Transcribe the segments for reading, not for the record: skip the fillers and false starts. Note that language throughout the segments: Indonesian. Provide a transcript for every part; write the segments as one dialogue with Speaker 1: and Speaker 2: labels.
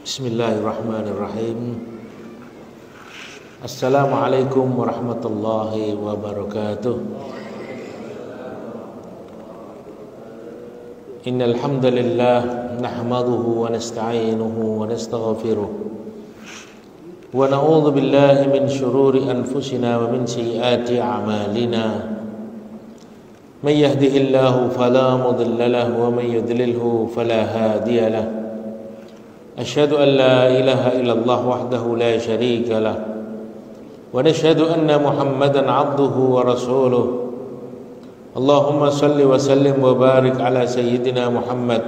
Speaker 1: Bismillahirrahmanirrahim. Assalamualaikum warahmatullahi wabarakatuh. Innal hamdalillah nahmaduhu wa nasta'inuhu wa nastaghfiruh wa na'udzu billahi min shururi anfusina wa min sayyiati a'malina. May yahdihillahu fala mudilla lahu wa may yudlilhu fala hadiya lahu. أشهد أن لا إله إلا الله وحده لا شريك له ونشهد أن محمدا عبده ورسوله اللهم صل وسلم وبارك على سيدنا محمد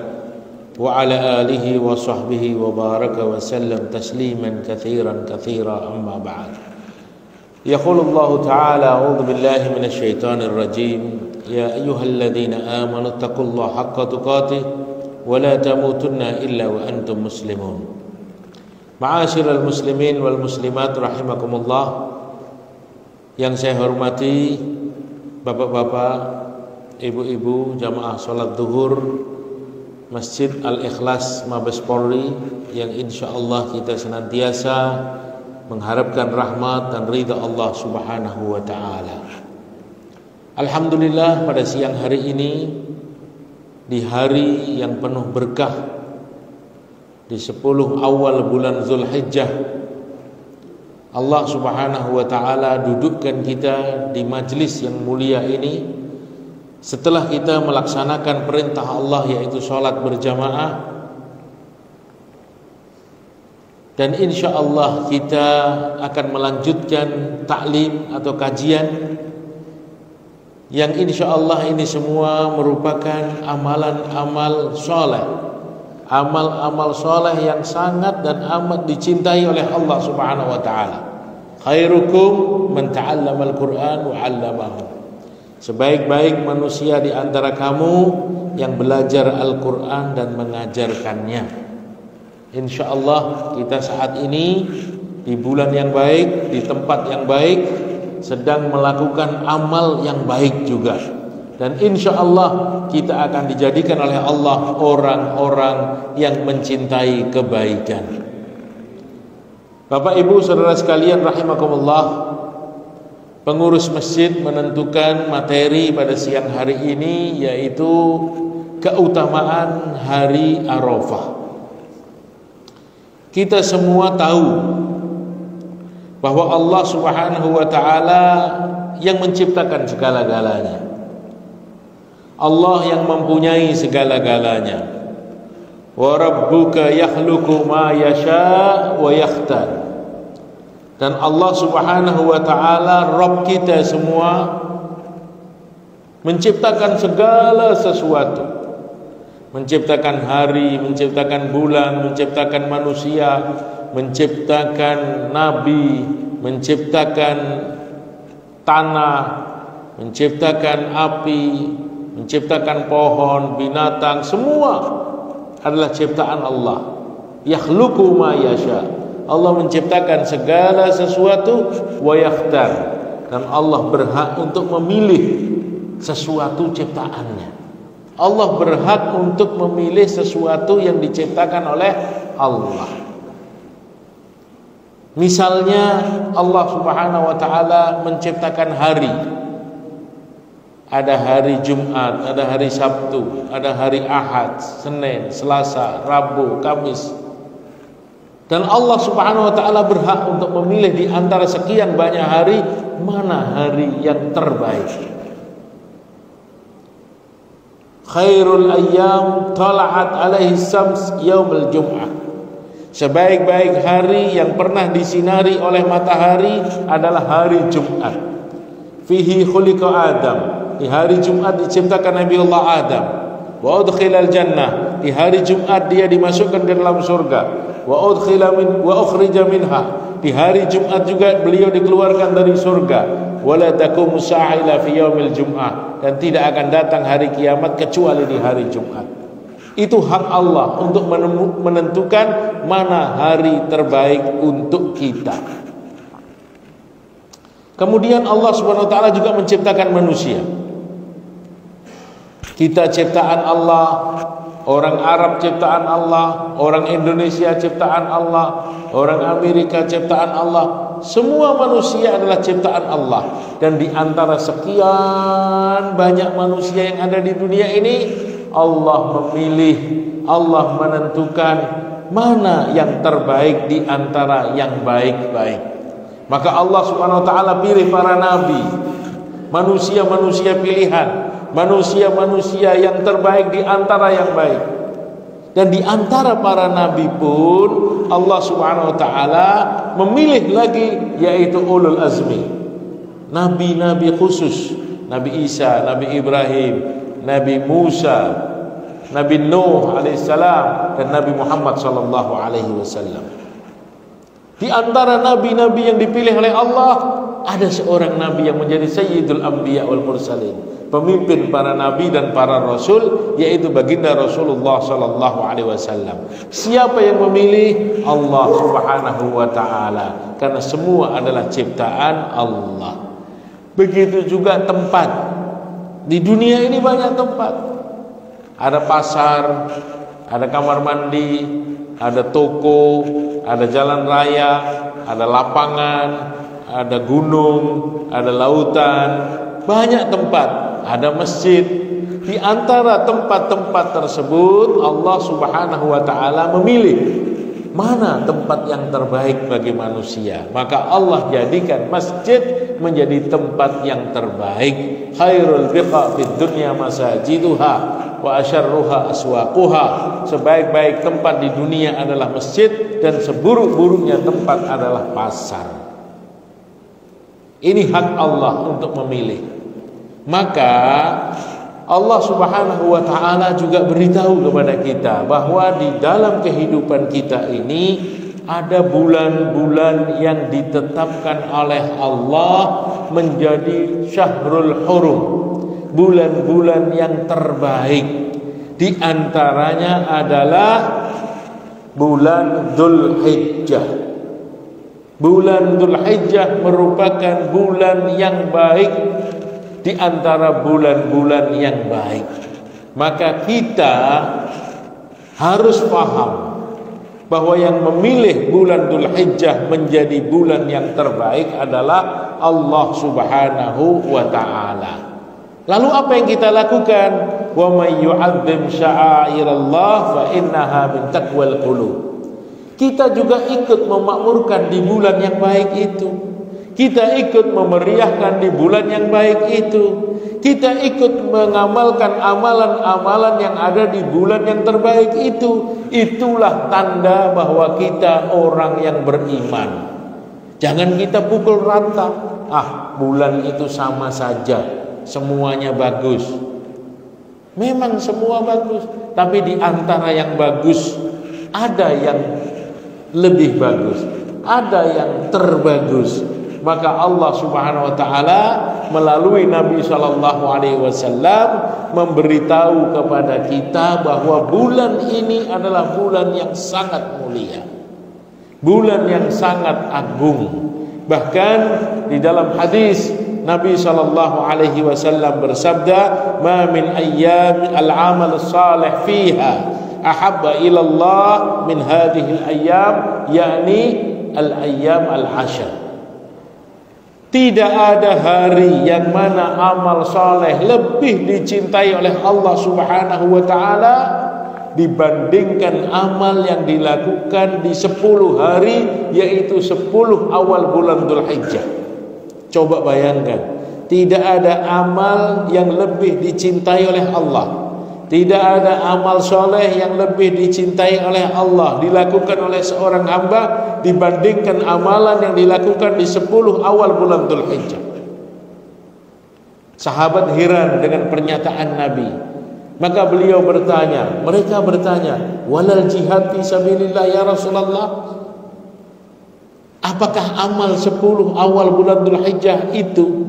Speaker 1: وعلى آله وصحبه وبارك وسلم تسليما كثيرا أما بعد. يقول الله تعالى أعوذ بالله من الشيطان الرجيم يا أيها الذين آمنوا اتقوا الله حق تقاته ولا تموتن إلا وأنتم مسلمون. Ma'asyiral muslimin wal muslimat rahimakumullah. Yang saya hormati bapak-bapak, ibu-ibu jamaah salat zuhur Masjid Al-Ikhlas Mabes Polri, yang insyaallah kita senantiasa mengharapkan rahmat dan ridha Allah Subhanahu wa taala. Alhamdulillah, pada siang hari ini di hari yang penuh berkah, di 10 awal bulan Zulhijjah, Allah Subhanahu wa taala dudukkan kita di majlis yang mulia ini setelah kita melaksanakan perintah Allah, yaitu salat berjamaah, dan insyaallah kita akan melanjutkan taklim atau kajian yang insyaallah ini semua merupakan amalan-amal soleh, amal-amal soleh yang sangat dan amat dicintai oleh Allah Subhanahu wa taala. Khairukum man ta'allamal Qur'an wa 'allamahu. Sebaik-baik manusia di antara kamu yang belajar Al-Qur'an dan mengajarkannya. Insyaallah kita saat ini di bulan yang baik, di tempat yang baik, sedang melakukan amal yang baik juga, dan insyaallah kita akan dijadikan oleh Allah orang-orang yang mencintai kebaikan. Bapak Ibu saudara sekalian rahimakumullah, pengurus masjid menentukan materi pada siang hari ini, yaitu keutamaan hari Arafah. Kita semua tahu bahwa Allah Subhanahu wa taala yang menciptakan segala-galanya. Allah yang mempunyai segala-galanya. Wa rabbuka yakhluqu ma yasha wa yakhtar. Dan Allah Subhanahu wa taala, Rabb kita semua, menciptakan segala sesuatu. Menciptakan hari, menciptakan bulan, menciptakan manusia, menciptakan nabi, menciptakan tanah, menciptakan api, menciptakan pohon, binatang, semua adalah ciptaan Allah. Yakhluqu ma yasha. Allah menciptakan segala sesuatu wa yakhtar, dan Allah berhak untuk memilih sesuatu ciptaannya. Allah berhak untuk memilih sesuatu yang diciptakan oleh Allah. Misalnya Allah Subhanahu wa taala menciptakan hari. Ada hari Jumat, ada hari Sabtu, ada hari Ahad, Senin, Selasa, Rabu, Kamis. Dan Allah Subhanahu wa taala berhak untuk memilih di antara sekian banyak hari, mana hari yang terbaik. Khairul ayyam tala'at alaihi syams yaumul jum'ah. Sebaik-baik hari yang pernah disinari oleh matahari adalah hari Jumat. Fihi khuliqa Adam. Di hari Jumat diciptakan Nabi Allah Adam. Wa udkhilal jannah. Di hari Jumat dia dimasukkan ke dalam surga. Wa ukhrija minha. Di hari Jumat juga beliau dikeluarkan dari surga. Wala taqumu sa'a illa fi yaumil jum'ah. Dan tidak akan datang hari kiamat kecuali di hari Jumat. Itu hak Allah untuk menentukan mana hari terbaik untuk kita. Kemudian Allah Subhanahu wa taala juga menciptakan manusia. Kita ciptaan Allah orang Arab ciptaan Allah, orang Indonesia ciptaan Allah, orang Amerika ciptaan Allah. Semua manusia adalah ciptaan Allah. Dan di antara sekian banyak manusia yang ada di dunia ini, Allah memilih, Allah menentukan mana yang terbaik di antara yang baik-baik. Maka Allah Subhanahu wa taala pilih para nabi, manusia-manusia pilihan, manusia-manusia yang terbaik di antara yang baik. Dan di antara para nabi pun Allah Subhanahu wa taala memilih lagi, yaitu ulul azmi, nabi-nabi khusus, Nabi Isa, Nabi Ibrahim, Nabi Musa, Nabi Nuh alaihissalam, dan Nabi Muhammad sallallahu alaihi wasallam. Di antara nabi-nabi yang dipilih oleh Allah, ada seorang nabi yang menjadi sayyidul anbiya wal mursalin, pemimpin para nabi dan para rasul, yaitu baginda Rasulullah sallallahu alaihi wasallam. Siapa yang memilih? Allah Subhanahu wa taala, karena semua adalah ciptaan Allah. Begitu juga tempat. Di dunia ini banyak tempat. Ada pasar, ada kamar mandi, ada toko, ada jalan raya, ada lapangan, ada gunung, ada lautan, banyak tempat, ada masjid. Di antara tempat-tempat tersebut Allah Subhanahu wa taala memilih mana tempat yang terbaik bagi manusia. Maka Allah jadikan masjid menjadi tempat yang terbaik. Khairul biqa fid dunya masajiduha wa asyarruha aswaquha. Sebaik-baik tempat di dunia adalah masjid, dan seburuk-buruknya tempat adalah pasar. Ini hak Allah untuk memilih. Maka Allah Subhanahu wa taala juga beritahu kepada kita bahwa di dalam kehidupan kita ini ada bulan-bulan yang ditetapkan oleh Allah menjadi syahrul hurum, bulan-bulan yang terbaik. Di antaranya adalah bulan Dzulhijjah. Bulan Dzulhijjah merupakan bulan yang baik di antara bulan-bulan yang baik. Maka kita harus paham bahwa yang memilih bulan Dzulhijjah menjadi bulan yang terbaik adalah Allah Subhanahu wa taala. Lalu apa yang kita lakukan? Wa may yu'azzim sya'airallah fa innaha min taqwal qulub. Kita juga ikut memakmurkan di bulan yang baik itu. Kita ikut memeriahkan di bulan yang baik itu. Kita ikut mengamalkan amalan-amalan yang ada di bulan yang terbaik itu. Itulah tanda bahwa kita orang yang beriman. Jangan kita pukul rata. Bulan itu sama saja, semuanya bagus. Memang semua bagus, tapi di antara yang bagus ada yang lebih bagus, ada yang terbagus. Maka Allah Subhanahu wa taala melalui Nabi sallallahu alaihi wasallam memberitahu kepada kita bahwa bulan ini adalah bulan yang sangat mulia, bulan yang sangat agung. Bahkan di dalam hadis Nabi sallallahu alaihi wasallam bersabda, "Ma min ayyam al-amal salih fiha ahabba ila Allah min hadhihi al-ayyam," yakni al-ayyam al-ashr. Tidak ada hari yang mana amal saleh lebih dicintai oleh Allah Subhanahu wa taala dibandingkan amal yang dilakukan di 10 hari, yaitu 10 awal bulan Dzulhijjah. Coba bayangkan, tidak ada amal yang lebih dicintai oleh Allah. Tidak ada amal soleh yang lebih dicintai oleh Allah dilakukan oleh seorang hamba dibandingkan amalan yang dilakukan di 10 awal bulan Dzulhijjah. Sahabat heran dengan pernyataan Nabi. Maka beliau bertanya, mereka bertanya, "Walal jihad fi sabilillah ya Rasulullah?" Apakah amal 10 awal bulan Dzulhijjah itu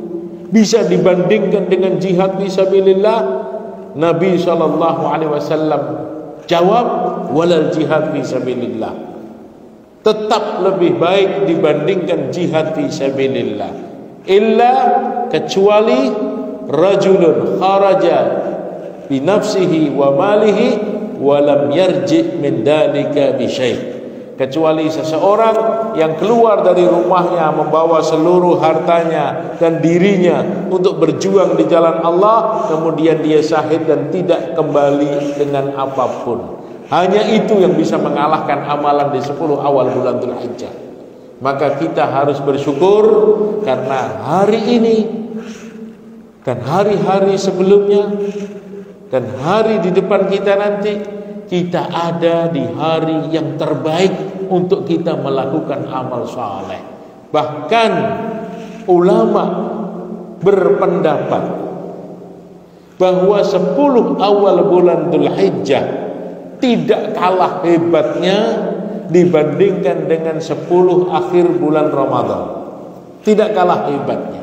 Speaker 1: bisa dibandingkan dengan jihad fi sabilillah? Nabi sallallahu alaihi wasallam jawab, "Walal jihad fi sabilillah." Tetap lebih baik dibandingkan jihad fi sabilillah. Illa, kecuali rajulun kharaja bi nafsihi wa malihi wa lam yarji' min dalika bi syai'. Kecuali seseorang yang keluar dari rumahnya membawa seluruh hartanya dan dirinya untuk berjuang di jalan Allah, kemudian dia syahid dan tidak kembali dengan apapun. Hanya itu yang bisa mengalahkan amalan di 10 awal bulan Dzulhijjah. Maka kita harus bersyukur karena hari ini dan hari-hari sebelumnya dan hari di depan kita nanti, kita ada di hari yang terbaik untuk kita melakukan amal saleh. Bahkan ulama berpendapat bahwa 10 awal bulan Dzulhijjah tidak kalah hebatnya dibandingkan dengan 10 akhir bulan Ramadan. Tidak kalah hebatnya.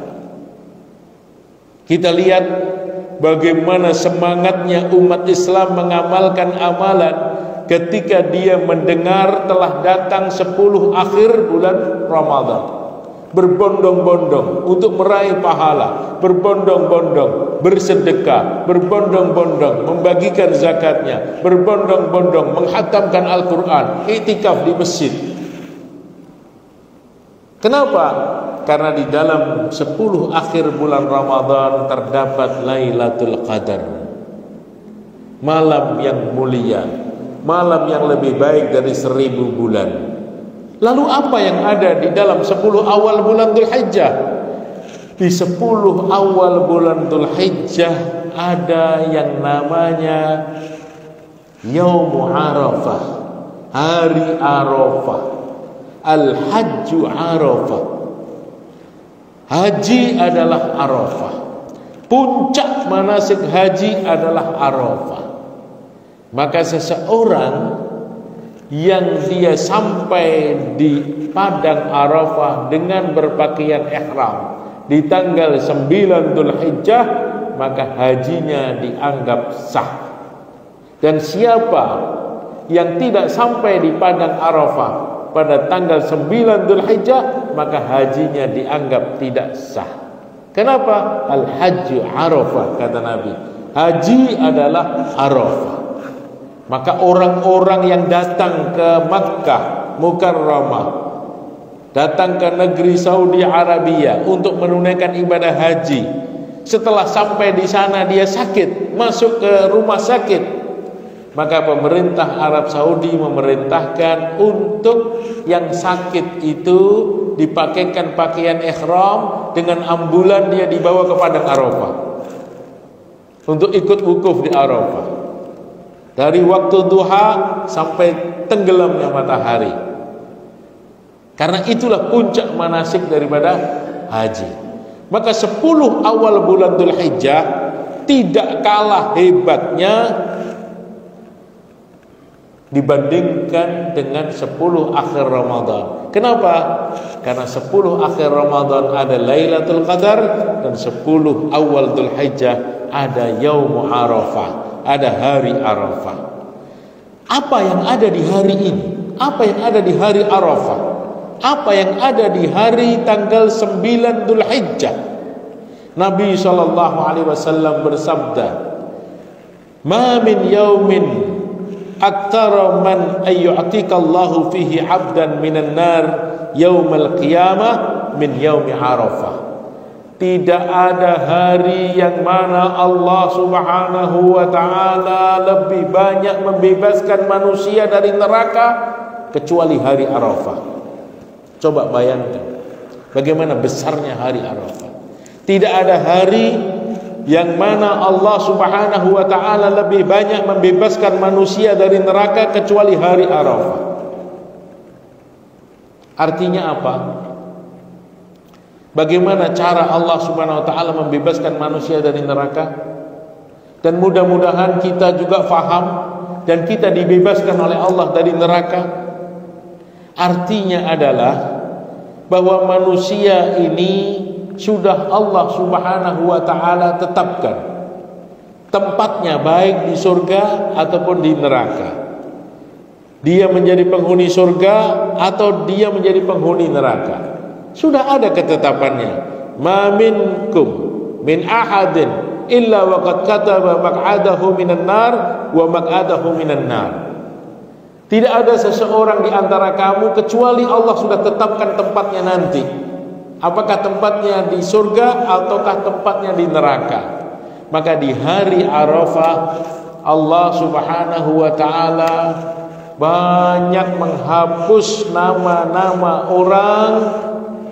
Speaker 1: Kita lihat bagaimana semangatnya umat Islam mengamalkan amalan ketika dia mendengar telah datang 10 akhir bulan Ramadan. Berbondong-bondong untuk meraih pahala, berbondong-bondong bersedekah, berbondong-bondong membagikan zakatnya, berbondong-bondong menghatamkan Al-Quran, iktikaf di masjid. Kenapa? Karena di dalam 10 akhir bulan Ramadan terdapat Lailatul Qadar, malam yang mulia, malam yang lebih baik dari 1000 bulan. Lalu apa yang ada di dalam 10 awal bulan Dzulhijjah? Di 10 awal bulan Dzulhijjah ada yang namanya Yaum Arafah, hari Arafah, Al-Hajju Arafah. Haji adalah Arafah. Puncak manasik haji adalah Arafah. Maka seseorang yang dia sampai di padang Arafah dengan berpakaian ihram di tanggal 9 Dzulhijjah, maka hajinya dianggap sah. Dan siapa yang tidak sampai di padang Arafah pada tanggal 9 Dzulhijjah, maka hajinya dianggap tidak sah. Kenapa? Al-Hajju Arafah, kata Nabi. Haji adalah Arafah. Maka orang-orang yang datang ke Makkah Mukarramah, datang ke negeri Saudi Arabia untuk menunaikan ibadah haji, setelah sampai di sana dia sakit, masuk ke rumah sakit, maka pemerintah Arab Saudi memerintahkan untuk yang sakit itu dipakaikan pakaian ihram, dengan ambulan dia dibawa ke padang Arafah untuk ikut wukuf di Arafah dari waktu duha sampai tenggelamnya matahari. Karena itulah puncak manasik daripada haji. Maka 10 awal bulan Dzulhijjah tidak kalah hebatnya dibandingkan dengan 10 akhir Ramadan. Kenapa? Karena 10 akhir Ramadan ada Lailatul Qadar, dan 10 awal Dzulhijjah ada Yaum Arafah, ada hari Arafah. Apa yang ada di hari ini? Apa yang ada di hari Arafah? Apa yang ada di hari tanggal 9 Dzulhijjah? Nabi SAW bersabda, "Ma min yaumin aktsara man ayyu'tikallahu fihi 'abdan minan nar yaumal qiyamah min yaumi Arafah." Tidak ada hari yang mana Allah Subhanahu wa ta'ala lebih banyak membebaskan manusia dari neraka kecuali hari Arafah. Coba bayangkan bagaimana besarnya hari Arafah. Tidak ada hari yang mana Allah Subhanahu wa ta'ala lebih banyak membebaskan manusia dari neraka kecuali hari Arafah. Artinya apa? Bagaimana cara Allah Subhanahu wa ta'ala membebaskan manusia dari neraka? Dan mudah-mudahan kita juga faham dan kita dibebaskan oleh Allah dari neraka. Artinya adalah bahwa manusia ini sudah Allah Subhanahu wa ta'ala tetapkan tempatnya baik di surga ataupun di neraka. Dia menjadi penghuni surga atau dia menjadi penghuni neraka. Sudah ada ketetapannya. Ma minkum min ahadin illa waqad kataba maq'adahu minan nar wa maq'adahu minan nar. Tidak ada seseorang di antara kamu kecuali Allah sudah tetapkan tempatnya nanti. Apakah tempatnya di surga ataukah tempatnya di neraka. Maka di hari Arafah Allah Subhanahu wa ta'ala banyak menghapus nama-nama orang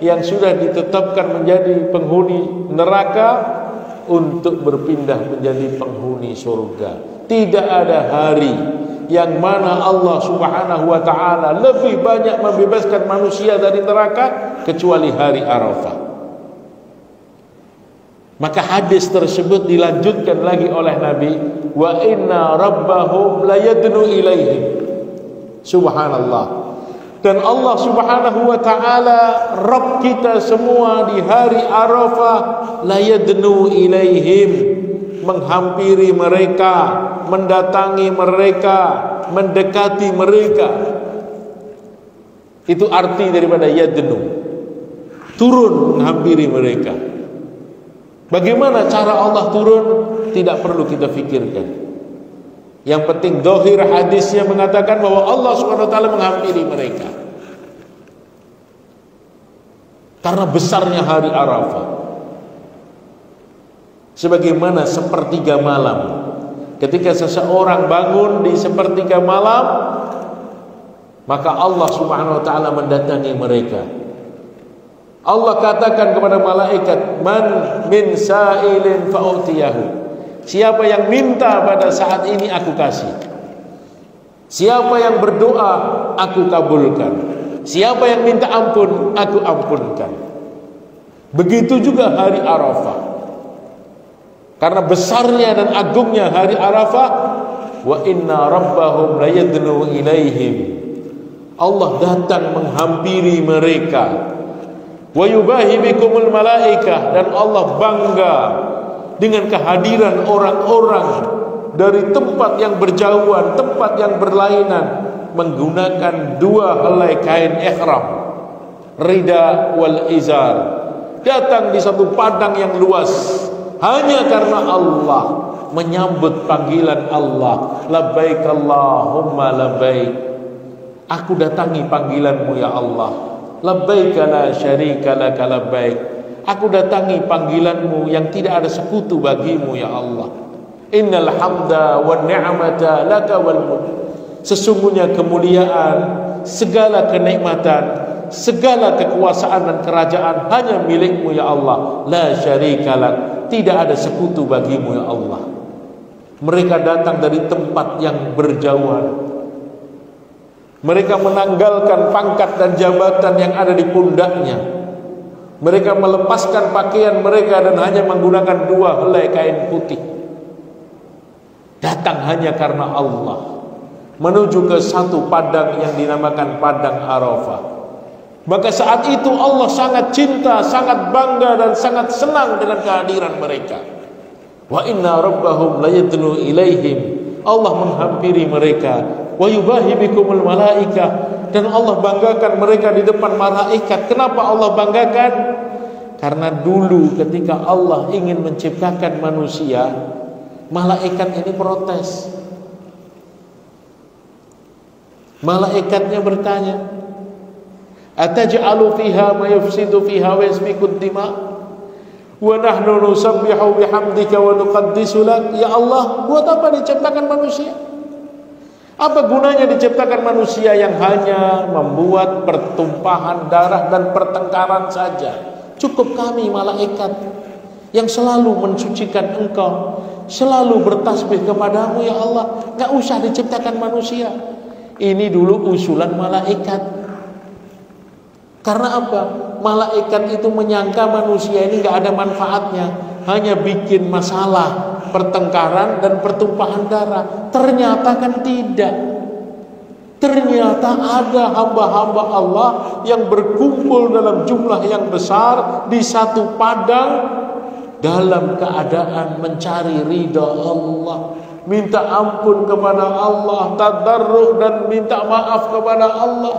Speaker 1: yang sudah ditetapkan menjadi penghuni neraka untuk berpindah menjadi penghuni surga. Tidak ada hari yang mana Allah Subhanahu wa ta'ala lebih banyak membebaskan manusia dari neraka kecuali hari Arafah. Maka hadis tersebut dilanjutkan lagi oleh Nabi, wa inna rabbahum layadnu ilaihim. Subhanallah. Dan Allah Subhanahu wa ta'ala Rabb kita semua di hari Arafah layadnu ilaihim, menghampiri mereka, mendatangi mereka, mendekati mereka. Itu arti daripada yadnu, turun menghampiri mereka. Bagaimana cara Allah turun tidak perlu kita fikirkan. Yang penting zahir hadisnya mengatakan bahwa Allah Subhanahu wa taala menghampiri mereka. Karena besarnya hari Arafah. Sebagaimana sepertiga malam. Ketika seseorang bangun di sepertiga malam, maka Allah Subhanahu wa taala mendatangi mereka. Allah katakan kepada malaikat, "Man min sa'ilin fa'utiyahu." Siapa yang minta pada saat ini aku kasih. Siapa yang berdoa aku kabulkan. Siapa yang minta ampun aku ampunkan. Begitu juga hari Arafah. Karena besarnya dan agungnya hari Arafah, wa inna rabbahum layadnu ilaihim. Allah datang menghampiri mereka. Wa yubahi bikumul malaikah, dan Allah bangga dengan kehadiran orang-orang dari tempat yang berjauhan, tempat yang berlainan, menggunakan dua helai kain ihram, rida wal izar, datang di satu padang yang luas hanya karena Allah, menyambut panggilan Allah, labbaik Allahumma labbaik, aku datangi panggilanmu ya Allah, labbaik la syarika laka labbaik, aku datangi panggilanmu yang tidak ada sekutu bagimu ya Allah. Innal hamda wan ni'mata laka wal mulk. Sesungguhnya kemuliaan, segala kenikmatan, segala kekuasaan dan kerajaan hanya milikmu ya Allah. La syarika lak, tidak ada sekutu bagimu ya Allah. Mereka datang dari tempat yang berjauhan. Mereka menanggalkan pangkat dan jabatan yang ada di pundaknya. Mereka melepaskan pakaian mereka dan hanya menggunakan dua helai kain putih. Datang hanya karena Allah, menuju ke satu padang yang dinamakan padang Arafah. Maka saat itu Allah sangat cinta, sangat bangga dan sangat senang dengan kehadiran mereka. Wa inna rabbahum layadnu ilaihim. Allah menghampiri mereka. Wa yubahi bikumul malaikah, dan Allah banggakan mereka di depan malaikat. Kenapa Allah banggakan? Karena dulu ketika Allah ingin menciptakan manusia, malaikat ini protes. Malaikatnya bertanya, ataj'alu fiha ma yufsidu fiha wa yasfiku dima wa nahnu nusabbihu bihamdika wa nuqaddisu lak. Ya Allah, buat apa diciptakan manusia? Apa gunanya diciptakan manusia yang hanya membuat pertumpahan darah dan pertengkaran saja? Cukup kami malaikat yang selalu mensucikan Engkau, selalu bertasbih kepadamu ya Allah. Gak usah diciptakan manusia. Ini dulu usulan malaikat. Karena apa? Malaikat itu menyangka manusia ini gak ada manfaatnya, hanya bikin masalah, pertengkaran dan pertumpahan darah. Ternyata kan tidak. Ternyata ada hamba-hamba Allah yang berkumpul dalam jumlah yang besar di satu padang dalam keadaan mencari ridha Allah, minta ampun kepada Allah, tadarruk dan minta maaf kepada Allah.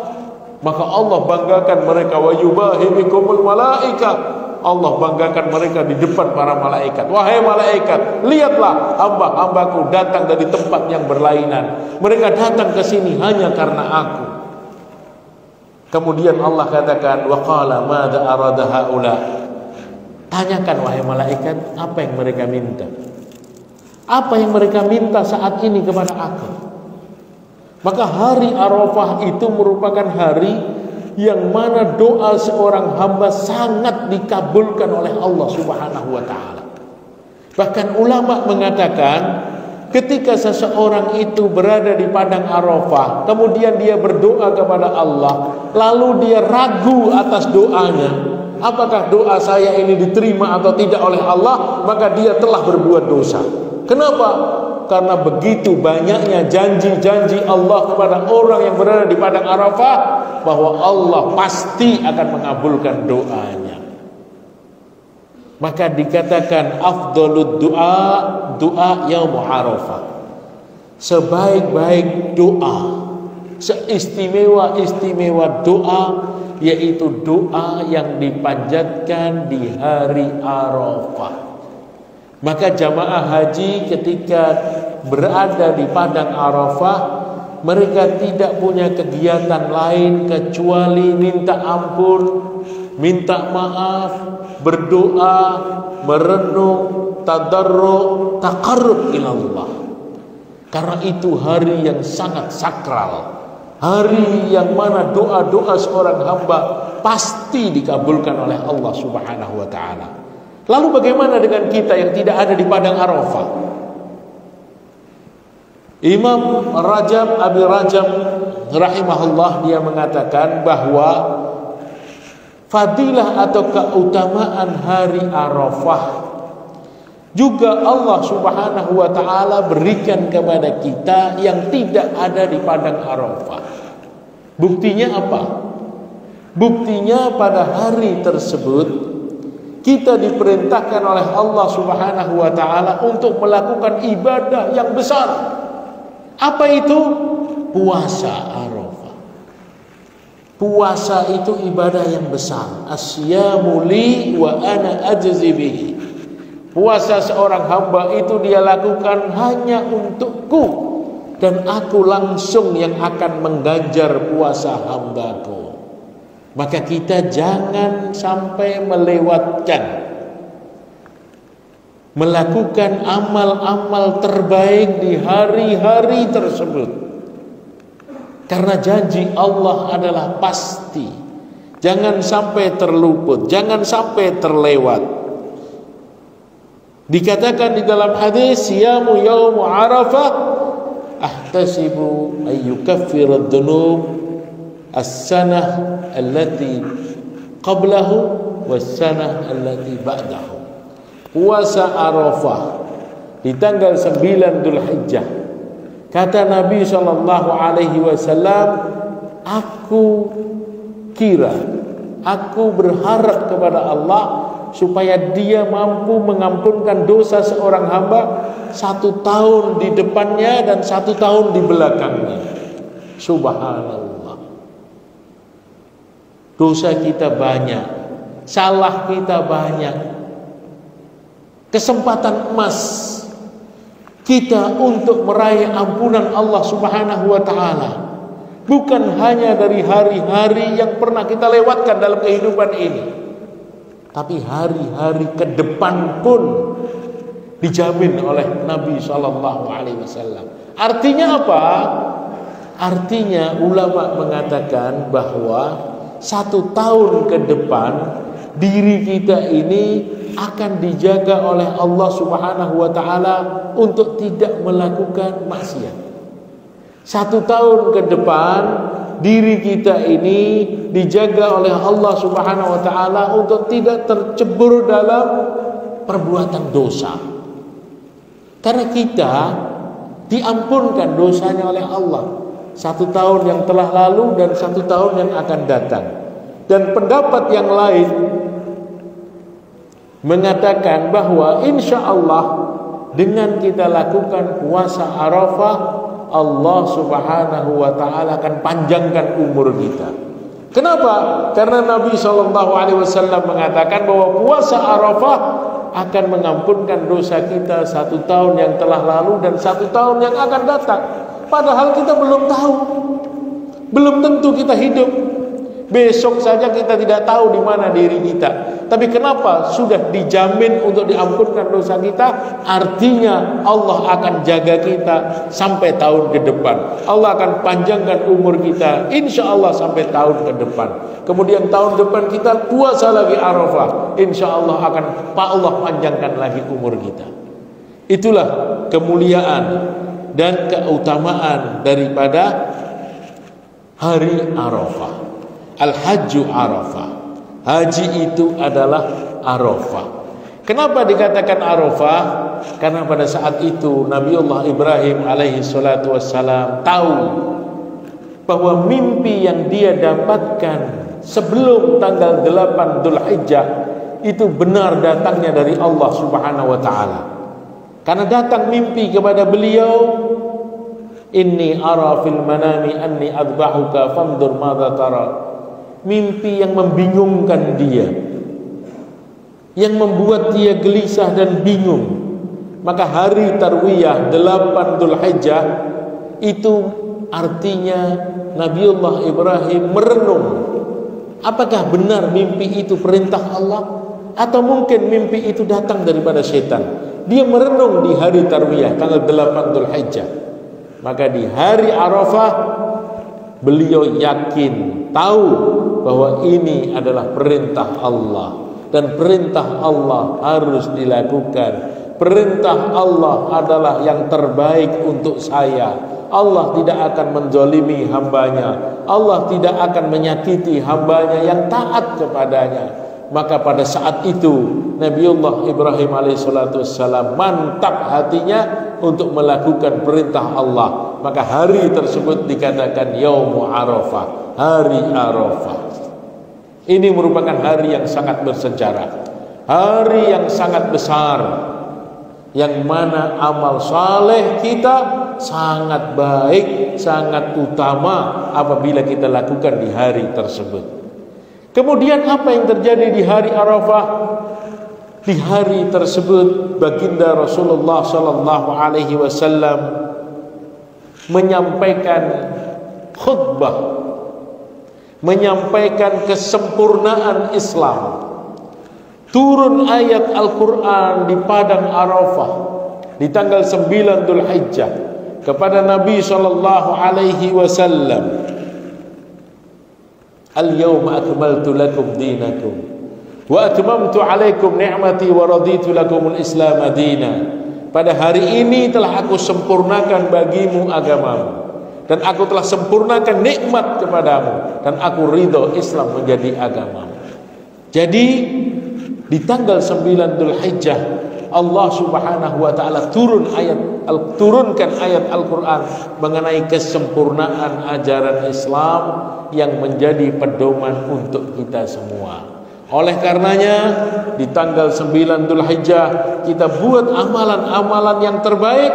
Speaker 1: Maka Allah banggakan mereka, wa yubahi bikumul malaikah. Allah banggakan mereka di depan para malaikat. Wahai malaikat, lihatlah hamba-hambaku datang dari tempat yang berlainan. Mereka datang ke sini hanya karena aku. Kemudian Allah katakan, wa qala madza arada haula. Tanyakan wahai malaikat, apa yang mereka minta? Apa yang mereka minta saat ini kepada aku? Maka hari Arafah itu merupakan hari yang mana doa seorang hamba sangat dikabulkan oleh Allah Subhanahu wa taala. Bahkan ulama mengatakan, ketika seseorang itu berada di padang Arafah, kemudian dia berdoa kepada Allah, lalu dia ragu atas doanya, apakah doa saya ini diterima atau tidak oleh Allah, maka dia telah berbuat dosa. Kenapa? Karena begitu banyaknya janji-janji Allah kepada orang yang berada di padang Arafah, bahwa Allah pasti akan mengabulkan doanya. Maka dikatakan afdhalud doa, doa yaum Arafah. Sebaik-baik doa, seistimewa-istimewa doa, yaitu doa yang dipanjatkan di hari Arafah. Maka jamaah haji ketika berada di padang Arafah, mereka tidak punya kegiatan lain kecuali minta ampun, minta maaf, berdoa, merenung, tadarru', taqarrub ilallah. Karena itu hari yang sangat sakral, hari yang mana doa-doa seorang hamba pasti dikabulkan oleh Allah Subhanahu wa taala. Lalu bagaimana dengan kita yang tidak ada di padang Arafah? Imam Abi Rajab rahimahullah, dia mengatakan bahwa fadilah atau keutamaan hari Arafah juga Allah Subhanahu wa taala berikan kepada kita yang tidak ada di padang Arafah. Buktinya apa? Buktinya pada hari tersebut kita diperintahkan oleh Allah Subhanahu wa taala untuk melakukan ibadah yang besar. Apa itu? Puasa Arafah. Puasa itu ibadah yang besar. Asyamu li wa ana ajzi bihi. Puasa seorang hamba itu dia lakukan hanya untukku, dan aku langsung yang akan mengganjar puasa hambaku. Maka kita jangan sampai melewatkan melakukan amal-amal terbaik di hari-hari tersebut, karena janji Allah adalah pasti. Jangan sampai terluput, jangan sampai terlewat. Dikatakan di dalam hadis, siyamu yaum Arafah ahtasibu ayyukaffira ad-dunub as-sanah allati qablahu was-sanah allati ba'dahu. Puasa Arafah di tanggal 9 Dzulhijjah, kata Nabi sallallahu alaihi wasallam, aku berharap kepada Allah supaya dia mampu mengampunkan dosa seorang hamba 1 tahun di depannya dan 1 tahun di belakangnya. Subhanallah. Dosa kita banyak, salah kita banyak. Kesempatan emas kita untuk meraih ampunan Allah Subhanahu wa taala bukan hanya dari hari-hari yang pernah kita lewatkan dalam kehidupan ini, tapi hari-hari ke depan pun dijamin oleh Nabi sallallahu alaihi wasallam. Artinya apa? Artinya ulama mengatakan bahwa 1 tahun ke depan diri kita ini akan dijaga oleh Allah Subhanahu wa taala untuk tidak melakukan maksiat. 1 tahun ke depan diri kita ini dijaga oleh Allah Subhanahu wa taala untuk tidak tercebur dalam perbuatan dosa. Karena kita diampunkan dosanya oleh Allah. 1 tahun yang telah lalu dan 1 tahun yang akan datang. Dan pendapat yang lain mengatakan bahwa insya Allah dengan kita lakukan puasa Arafah, Allah Subhanahu wa taala akan panjangkan umur kita. Kenapa? Karena Nabi SAW mengatakan bahwa puasa Arafah akan mengampunkan dosa kita 1 tahun yang telah lalu dan 1 tahun yang akan datang. Padahal kita belum tahu, belum tentu kita hidup. Besok saja kita tidak tahu di mana diri kita. Tapi kenapa sudah dijamin untuk diampunkan dosa kita? Artinya Allah akan jaga kita sampai tahun ke depan. Allah akan panjangkan umur kita, insya Allah sampai tahun ke depan. Kemudian tahun depan kita puasa lagi Arafah, insya Allah akan Allah panjangkan lagi umur kita. Itulah kemuliaan dan keutamaan daripada hari Arafah. Al-Hajju Arafah. Haji itu adalah Arafah. Kenapa dikatakan Arafah? Karena pada saat itu Nabiullah Ibrahim alaihi salatu wassalam tahu bahwa mimpi yang dia dapatkan sebelum tanggal 8 Dzulhijjah itu benar datangnya dari Allah Subhanahu wa taala. Karena datang mimpi kepada beliau, inni ara fil manami anni adbahuka fandur madza tara. Mimpi yang membingungkan dia, yang membuat dia gelisah dan bingung. Maka hari Tarwiyah 8 Dzulhijjah itu artinya Nabiullah Ibrahim merenung, apakah benar mimpi itu perintah Allah atau mungkin mimpi itu datang daripada setan. Dia merenung di hari Tarwiyah tanggal 8 Dzulhijjah. Maka di hari Arafah beliau yakin, tahu bahwa ini adalah perintah Allah dan perintah Allah harus dilakukan. Perintah Allah adalah yang terbaik untuk saya. Allah tidak akan menzalimi hambanya. Allah tidak akan menyakiti hambanya yang taat kepadanya. Maka pada saat itu Nabiullah Ibrahim alaihissalam mantap hatinya untuk melakukan perintah Allah. Maka hari tersebut dikatakan Yaumu Arafah, hari Arafah. Ini merupakan hari yang sangat bersejarah, hari yang sangat besar, yang mana amal saleh kita sangat baik, sangat utama apabila kita lakukan di hari tersebut. Kemudian apa yang terjadi di hari Arafah? Di hari tersebut baginda Rasulullah sallallahu alaihi wasallam menyampaikan khutbah, menyampaikan kesempurnaan Islam. Turun ayat Al-Quran di padang Arafah di tanggal 9 Dzulhijjah kepada Nabi sallallahu alaihi wasallam. Al-yawma akmaltu lakum dinakum wa atmamtu alaikum ni'mati wa raditu lakumul Islam madina. Pada hari ini telah aku sempurnakan bagimu agamamu dan aku telah sempurnakan nikmat kepadamu dan aku ridho Islam menjadi agamamu. Jadi di tanggal 9 Dzulhijjah Allah Subhanahu wa taala turunkan ayat Al-Qur'an mengenai kesempurnaan ajaran Islam yang menjadi pedoman untuk kita semua. Oleh karenanya di tanggal 9 Dzulhijjah kita buat amalan-amalan yang terbaik,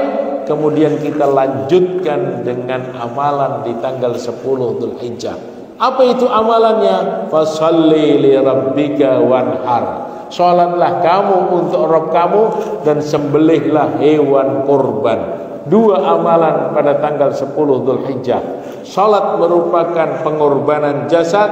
Speaker 1: kemudian kita lanjutkan dengan amalan di tanggal 10 Dzulhijjah. Apa itu amalannya? Fasholli li rabbika wanhar. Salatlah kamu untuk Rabb kamu dan sembelihlah hewan kurban. Dua amalan pada tanggal 10 Dzulhijjah. Salat merupakan pengorbanan jasad,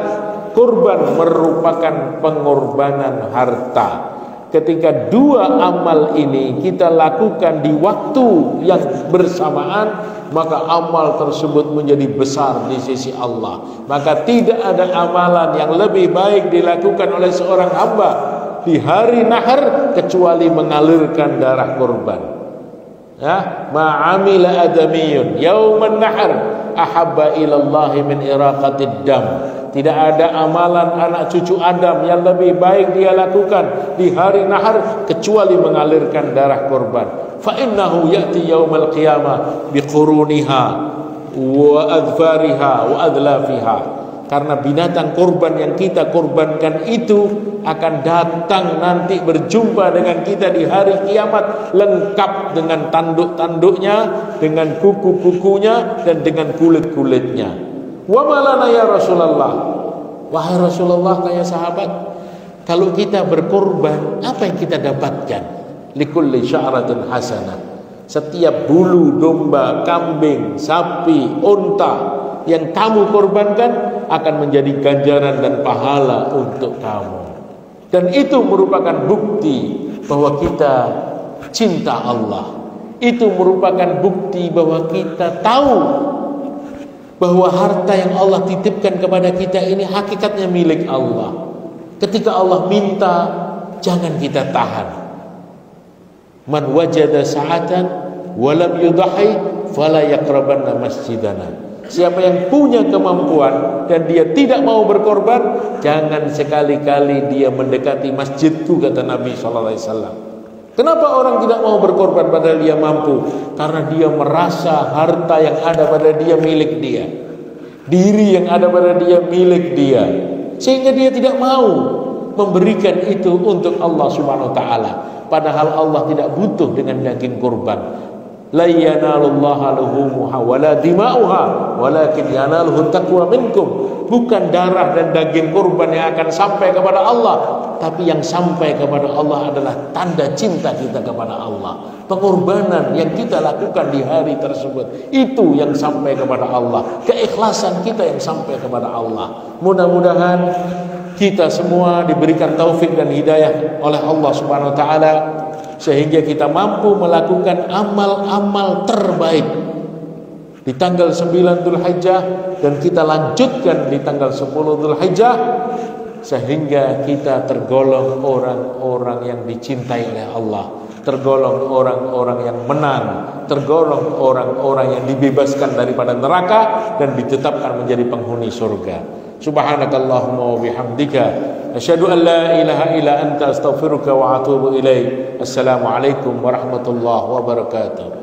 Speaker 1: kurban merupakan pengorbanan harta. Ketika dua amal ini kita lakukan di waktu yang bersamaan, maka amal tersebut menjadi besar di sisi Allah. Maka tidak ada amalan yang lebih baik dilakukan oleh seorang hamba di hari nahar kecuali mengalirkan darah kurban. Ya, ma'amila adamiyun yauman nahar ahabba ilallahi min iraqatid dam. Tidak ada amalan anak cucu Adam yang lebih baik dia lakukan di hari nahar kecuali mengalirkan darah korban. Fa innahu ya'ti yaumal qiyamah biquruniha wa adfariha wa adlafiha. Karena binatang korban yang kita korbankan itu akan datang nanti berjumpa dengan kita di hari kiamat lengkap dengan tanduk-tanduknya, dengan kuku-kukunya dan dengan kulit-kulitnya. Wa malana ya Rasulullah, Wahai Rasulullah, tanya sahabat, kalau kita berkorban, apa yang kita dapatkan? Likulli sya'ratin hasanah. Setiap bulu domba, kambing, sapi, unta yang kamu korbankan akan menjadi ganjaran dan pahala untuk kamu. Dan itu merupakan bukti bahwa kita cinta Allah. Itu merupakan bukti bahwa kita tahu bahwa harta yang Allah titipkan kepada kita ini hakikatnya milik Allah. Ketika Allah minta, jangan kita tahan. Man wajada sa'atan walam yudhi fala yaqrabanna masjidana. Siapa yang punya kemampuan dan dia tidak mau berkorban, jangan sekali-kali dia mendekati masjidku, kata Nabi SAW. Kenapa orang tidak mau berkorban padahal dia mampu? Karena dia merasa harta yang ada pada dia milik dia, diri yang ada pada dia milik dia, sehingga dia tidak mau memberikan itu untuk Allah Subhanahu wa taala. Padahal Allah tidak butuh dengan daging kurban. La yanalullaha luhumuha wala dima'uha walakin yanaluhu taqwa minkum. Bukan darah dan daging kurban yang akan sampai kepada Allah, tapi yang sampai kepada Allah adalah tanda cinta kita kepada Allah. Pengorbanan yang kita lakukan di hari tersebut, itu yang sampai kepada Allah. Keikhlasan kita yang sampai kepada Allah. Mudah-mudahan kita semua diberikan taufik dan hidayah oleh Allah Subhanahu wa taala sehingga kita mampu melakukan amal-amal terbaik di tanggal 9 Dzulhijjah dan kita lanjutkan di tanggal 10 Dzulhijjah sehingga kita tergolong orang-orang yang dicintai oleh Allah, tergolong orang-orang yang menang, tergolong orang-orang yang dibebaskan daripada neraka dan ditetapkan menjadi penghuni surga. Subhanakallahumma wa bihamdika asyhadu an la ilaha illa anta astaghfiruka wa atubu ilaik. Assalamualaikum warahmatullahi wabarakatuh.